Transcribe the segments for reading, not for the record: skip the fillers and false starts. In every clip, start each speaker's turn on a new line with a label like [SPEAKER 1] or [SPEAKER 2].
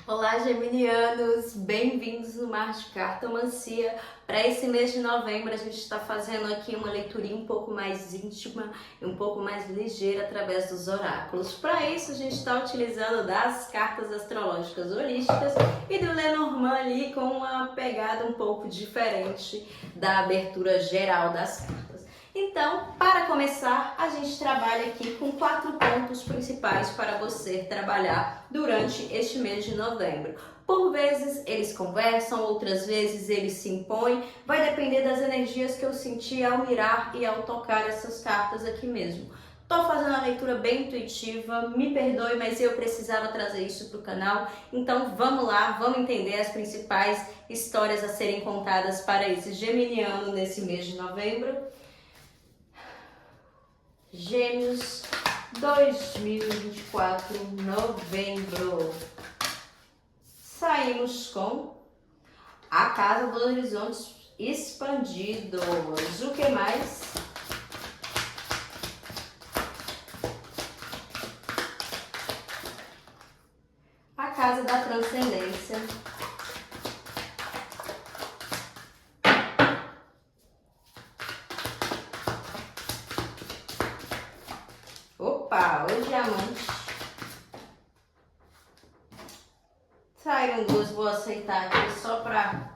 [SPEAKER 1] Olá, geminianos! Bem-vindos no Mar de Cartomancia. Para esse mês de novembro, a gente está fazendo aqui uma leiturinha um pouco mais íntima e um pouco mais ligeira através dos oráculos. Para isso, a gente está utilizando das cartas astrológicas holísticas e do Lenormand ali com uma pegada um pouco diferente da abertura geral das cartas. Então, para começar, a gente trabalha aqui com 4 pontos principais para você trabalhar durante este mês de novembro. Por vezes eles conversam, outras vezes eles se impõem, vai depender das energias que eu senti ao mirar e ao tocar essas cartas aqui mesmo. Tô fazendo uma leitura bem intuitiva, me perdoe, mas eu precisava trazer isso para o canal, então vamos lá, vamos entender as principais histórias a serem contadas para esse geminiano nesse mês de novembro. Gêmeos 2024, novembro. Saímos com a Casa dos Horizontes Expandidos. O que mais? A Casa da Transcendência. Opa, o diamante. Saíram duas, vou aceitar aqui só para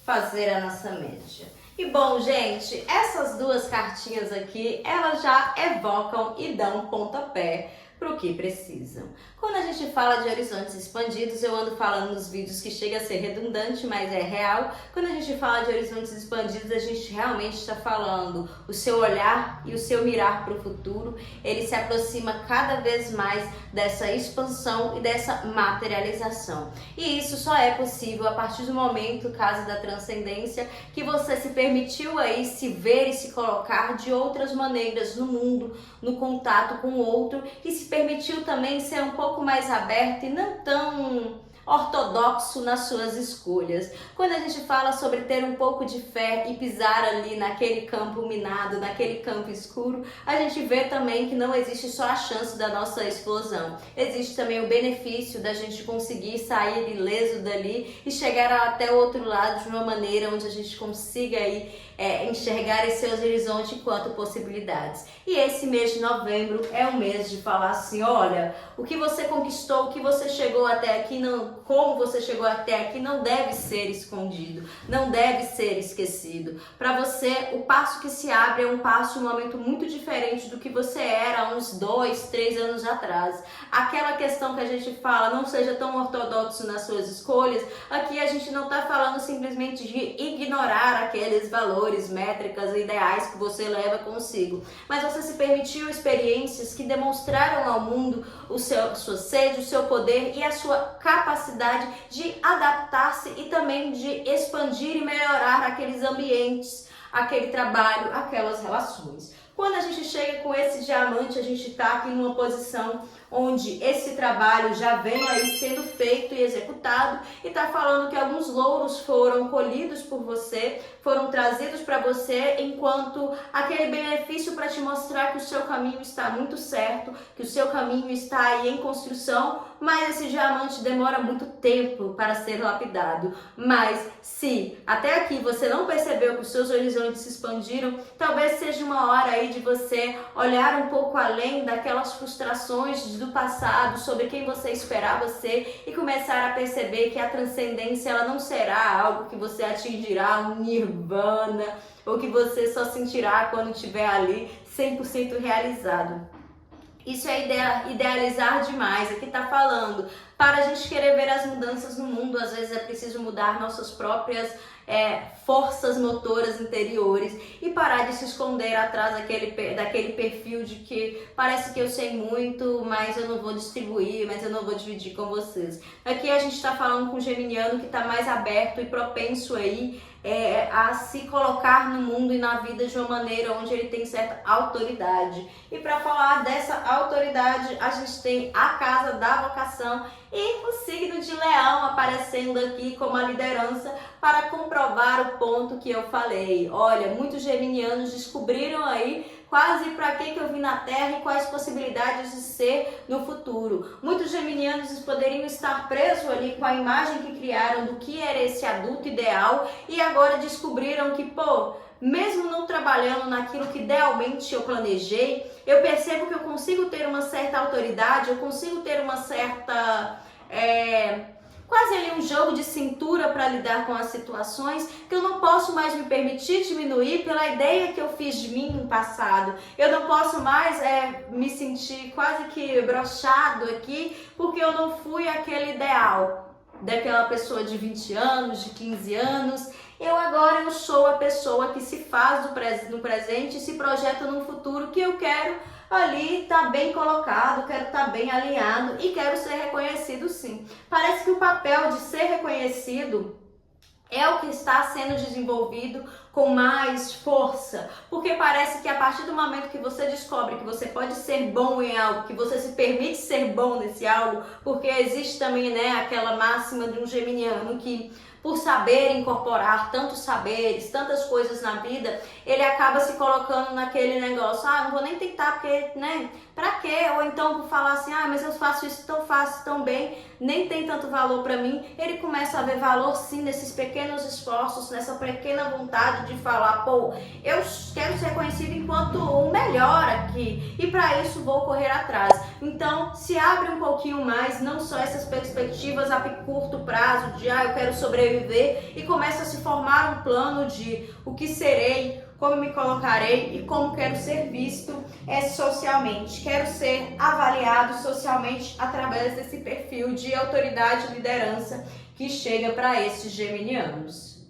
[SPEAKER 1] fazer a nossa média. E bom, gente, essas duas cartinhas aqui, elas já evocam e dão pontapé para o que precisam. Quando a gente fala de horizontes expandidos, eu ando falando nos vídeos que chega a ser redundante, mas é real. Quando a gente fala de horizontes expandidos, a gente realmente está falando o seu olhar e o seu mirar para o futuro. Ele se aproxima cada vez mais dessa expansão e dessa materialização. E isso só é possível a partir do momento, Casa da Transcendência, que você se permitiu aí se ver e se colocar de outras maneiras no mundo, no contato com o outro, e se permitiu também ser um pouco mais aberto e não tão ortodoxo nas suas escolhas. Quando a gente fala sobre ter um pouco de fé e pisar ali naquele campo minado, naquele campo escuro, a gente vê também que não existe só a chance da nossa explosão. Existe também o benefício da gente conseguir sair ileso dali e chegar até o outro lado de uma maneira onde a gente consiga aí enxergar esse horizonte enquanto possibilidades. E esse mês de novembro é um mês de falar assim, olha, o que você conquistou, o que você chegou até aqui, não, como você chegou até aqui não deve ser escondido, não deve ser esquecido. Para você, o passo que se abre é um passo, um momento muito diferente do que você era há uns 2, 3 anos atrás. Aquela questão que a gente fala, não seja tão ortodoxo nas suas escolhas, aqui a gente não está falando simplesmente de ignorar aqueles valores, métricas e ideais que você leva consigo, mas você se permitiu experiências que demonstraram ao mundo a sua sede, o seu poder e a sua capacidade de adaptar-se e também de expandir e melhorar aqueles ambientes, aquele trabalho, aquelas relações. Quando a gente chega com esse diamante, a gente está aqui numa posição onde esse trabalho já vem aí sendo feito e executado e está falando que alguns louros foram colhidos por você, foram trazidos para você enquanto aquele benefício para te mostrar que o seu caminho está muito certo, que o seu caminho está aí em construção, mas esse diamante demora muito tempo para ser lapidado. Mas se até aqui você não percebeu que os seus horizontes se expandiram, talvez seja uma hora aí de você olhar um pouco além daquelas frustrações do passado, sobre quem você esperava ser e começar a perceber que a transcendência ela não será algo que você atingirá um nirvana ou que você só sentirá quando estiver ali 100% realizado. Isso é idealizar demais. Aqui está falando, para a gente querer ver as mudanças no mundo, às vezes é preciso mudar nossas próprias forças motoras interiores e parar de se esconder atrás daquele perfil de que parece que eu sei muito, mas eu não vou distribuir, mas eu não vou dividir com vocês. Aqui a gente está falando com o geminiano que está mais aberto e propenso aí a se colocar no mundo e na vida de uma maneira onde ele tem certa autoridade. E para falar dessa autoridade, a gente tem a Casa da Vocação e o signo de Leão aparecendo aqui como a liderança para comprovar provar o ponto que eu falei. Olha, muitos geminianos descobriram aí quase para que eu vim na Terra e quais possibilidades de ser no futuro. Muitos geminianos poderiam estar presos ali com a imagem que criaram do que era esse adulto ideal e agora descobriram que, pô, mesmo não trabalhando naquilo que idealmente eu planejei, eu percebo que eu consigo ter uma certa autoridade, eu consigo ter uma certa... quase ali um jogo de cintura para lidar com as situações que eu não posso mais me permitir diminuir pela ideia que eu fiz de mim no passado. Eu não posso mais me sentir quase que broxado aqui porque eu não fui aquele ideal daquela pessoa de 20 anos, de 15 anos. Eu sou a pessoa que se faz no presente e se projeta num futuro que eu quero ali tá bem colocado, quero estar bem alinhado e quero ser reconhecido sim. Parece que o papel de ser reconhecido é o que está sendo desenvolvido com mais força, porque parece que a partir do momento que você descobre que você pode ser bom em algo, que você se permite ser bom nesse algo, porque existe também, né, aquela máxima de um geminiano que por saber incorporar tantos saberes, tantas coisas na vida, ele acaba se colocando naquele negócio, não vou nem tentar porque, né, pra quê? Ou então por falar assim, mas eu faço isso tão fácil, tão bem, nem tem tanto valor pra mim. Ele começa a ver valor sim nesses pequenos esforços, nessa pequena vontade de falar, pô, eu quero ser reconhecido enquanto o melhor aqui e pra isso vou correr atrás. Então se abre um pouquinho mais, não só essas perspectivas a curto prazo de eu quero sobreviver, e começa a se formar um plano de o que serei, como me colocarei e como quero ser visto socialmente. Quero ser avaliado socialmente através desse perfil de autoridade e liderança que chega para esses geminianos.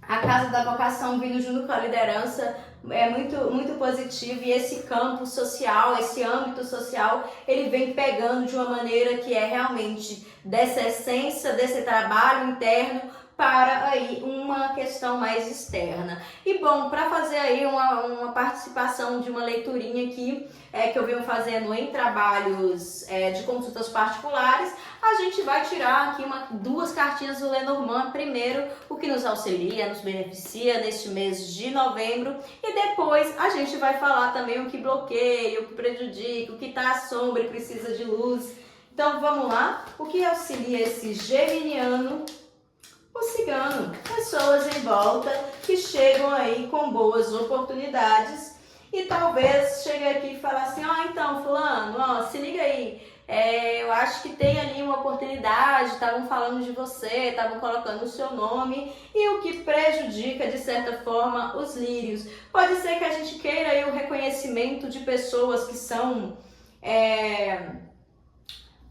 [SPEAKER 1] A casa da vocação vindo junto com a liderança é muito positivo, e esse campo social, esse âmbito social, ele vem pegando de uma maneira que é realmente dessa essência, desse trabalho interno para aí uma questão mais externa. E bom, para fazer aí uma participação de uma leiturinha aqui, que eu venho fazendo em trabalhos de consultas particulares, a gente vai tirar aqui duas cartinhas do Lenormand. Primeiro, o que nos auxilia, nos beneficia neste mês de novembro, e depois a gente vai falar também o que bloqueia, o que prejudica, o que está à sombra e precisa de luz. Então vamos lá, o que auxilia esse geminiano? O cigano, pessoas em volta que chegam aí com boas oportunidades e talvez chegue aqui e fale assim, então fulano, se liga aí, eu acho que tem ali uma oportunidade, estavam falando de você, estavam colocando o seu nome, e o que prejudica de certa forma os lírios. Pode ser que a gente queira aí o reconhecimento de pessoas que são...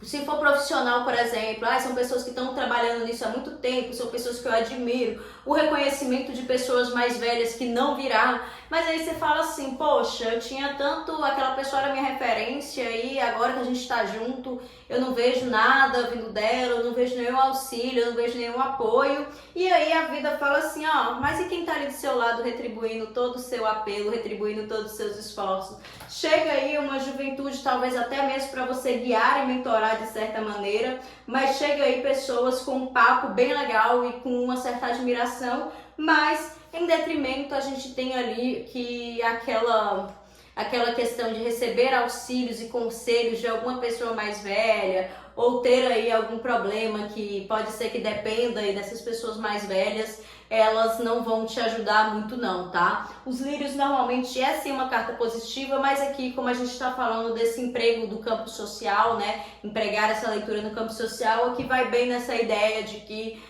[SPEAKER 1] se for profissional, por exemplo, são pessoas que estão trabalhando nisso há muito tempo, são pessoas que eu admiro, o reconhecimento de pessoas mais velhas que não virá, mas aí você fala assim, poxa, eu tinha tanto, aquela pessoa era minha referência e agora que a gente está junto, eu não vejo nada vindo dela, eu não vejo nenhum auxílio, eu não vejo nenhum apoio, e aí a vida fala assim, mas e quem está ali do seu lado retribuindo todo o seu apelo, retribuindo todos os seus esforços? Chega aí uma juventude, talvez até mesmo para você guiar e mentorar de certa maneira, mas chega aí pessoas com um papo bem legal e com uma certa admiração, mas em detrimento a gente tem ali que aquela questão de receber auxílios e conselhos de alguma pessoa mais velha, ou ter aí algum problema que pode ser que dependa aí dessas pessoas mais velhas, elas não vão te ajudar muito não, tá? Os lírios normalmente é sim uma carta positiva, mas aqui, como a gente está falando desse emprego do campo social, né? Empregar essa leitura no campo social, aqui vai bem nessa ideia de que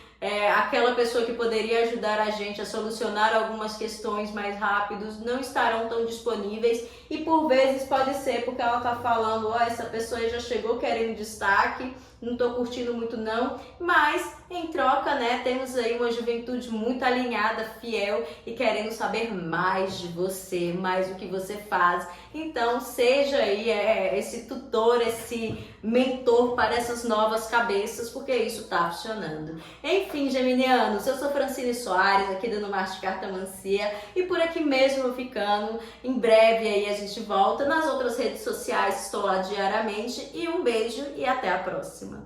[SPEAKER 1] aquela pessoa que poderia ajudar a gente a solucionar algumas questões mais rápidos não estarão tão disponíveis, e por vezes pode ser porque ela tá falando, essa pessoa já chegou querendo destaque, não tô curtindo muito não, mas em troca, né, temos aí uma juventude muito alinhada, fiel e querendo saber mais de você, mais do que você faz. Então seja aí esse tutor, esse mentor para essas novas cabeças, porque isso tá funcionando. Enfim, geminianos, eu sou Francine Soares, aqui dando Marte de Cartomancia, e por aqui mesmo eu ficando. Em breve aí a gente volta nas outras redes sociais, estou lá diariamente, e um beijo e até a próxima.